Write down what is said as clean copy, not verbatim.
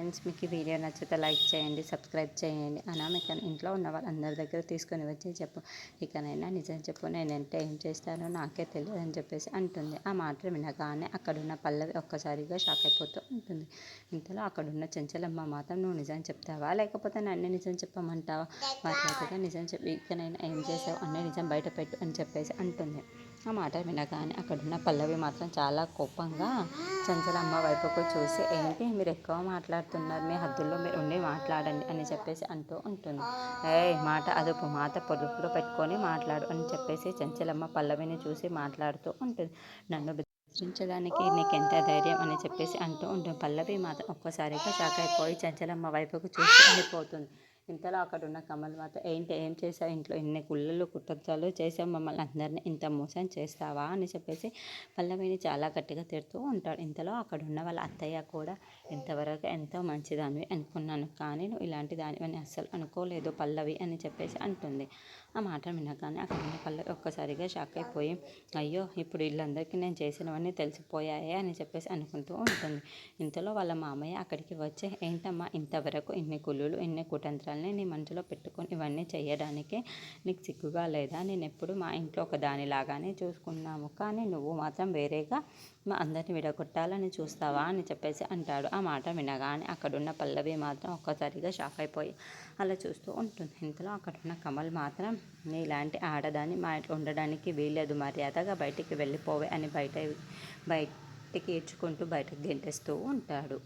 Friends, మీకు ఈ video నచ్చితే లైక్ చేయండి, సబ్స్క్రైబ్ చేయండి. అనామిక ఇంట్లో ఉన్న వాళ్ళందరి దగ్గర తీసుకొని వచ్చి చెప్పు, ఇకనైనా నిజం చెప్పు, నేనంటే ఏం చేస్తానో నాకే తెలియదు అని చెప్పేసి అంటుంది. ఆ మాటలు వినగానే అక్కడున్న పల్లవి ఒక్కసారిగా షాక్ అయిపోతూ ఉంటుంది. ఇంతలో అక్కడున్న చెంచలమ్మ మాత్రం, నువ్వు నిజం చెప్తావా లేకపోతే నన్ను నిజం చెప్పమంటావా? మర్యాదగా నిజం చెప్పి ఇకనైనా ఏం చేసావు అన్నీ నిజం బయట పెట్టు అని చెప్పేసి అంటుంది. ఆ మాట వినగానే అక్కడున్న పల్లవి మాత్రం చాలా కోపంగా చంచలమ్మ వైపుకు చూసి, ఏంటి మీరు ఎక్కువ మాట్లాడుతున్నారు, మీ హద్దుల్లో మీరు ఉండి మాట్లాడండి అని చెప్పేసి అంటూ ఉంటుంది. మాట అదుపు, మాట పొదుపులో పెట్టుకొని మాట్లాడు అని చెప్పేసి చంచలమ్మ పల్లవిని చూసి మాట్లాడుతూ ఉంటుంది. నన్ను బెదిరించడానికి నీకెంత ధైర్యం అని చెప్పేసి అంటూ ఉంటుంది. పల్లవి మాత్రం ఒక్కసారిగా షాక్ అయిపోయి చంచలమ్మ వైపుకు చూసి వెళ్ళిపోతుంది. ఇంతలో అక్కడ ఉన్న కమల్ మాత్రం, ఏంటి ఏం చేసావు, ఇంట్లో ఇన్ని కుళ్ళలు కుట్రలు చేసావు, మమ్మల్ని అందరినీ ఇంత మోసం చేస్తావా అని చెప్పేసి పల్లవిని చాలా గట్టిగా తిడుతూ ఉంటాడు. ఇంతలో అక్కడ ఉన్న వాళ్ళ అత్తయ్య కూడా, ఇంతవరకు ఎంతో మంచిదానివి అనుకున్నాను, కానీ నువ్వు ఇలాంటి దానివని అస్సలు అనుకోలేదు పల్లవి అని చెప్పేసి అంటుంది. ఆ మాట వినగానే అక్కడ ఉన్న పల్లవి ఒక్కసారిగా షాక్ అయిపోయి, అయ్యో ఇప్పుడు వీళ్ళందరికీ నేను చేసినవన్నీ తెలిసిపోయాయే అని చెప్పేసి అనుకుంటూ ఉంటుంది. ఇంతలో వాళ్ళ మామయ్య అక్కడికి వచ్చి, ఏంటమ్మా ఇంతవరకు ఇన్ని కుళ్ళులు ఇన్ని కుతంత్రాలని నీ మనసులో పెట్టుకొని ఇవన్నీ చేయడానికి నీకు సిగ్గుగా లేదా? నేను ఎప్పుడు మా ఇంట్లో ఒక దానిలాగానే చూసుకున్నాము, కానీ నువ్వు మాత్రం వేరేగా మా అందరిని విడగొట్టాలని చూస్తావా అని చెప్పేసి అంటాడు. ఆ మాట వినగానే అక్కడున్న పల్లవి మాత్రం ఒక్కసారిగా షాక్ అయిపోయి అలా చూస్తూ ఉంటుంది. ఇంతలో అక్కడున్న కమల్ మాత్రం, ఇలాంటి ఆడదాన్ని మా ఇంట్లో ఉండడానికి వీల్లేదు, మర్యాదగా బయటికి వెళ్ళిపోవే అని బయటికి ఈడ్చుకుంటూ బయటకు గెంటేస్తూ ఉంటాడు.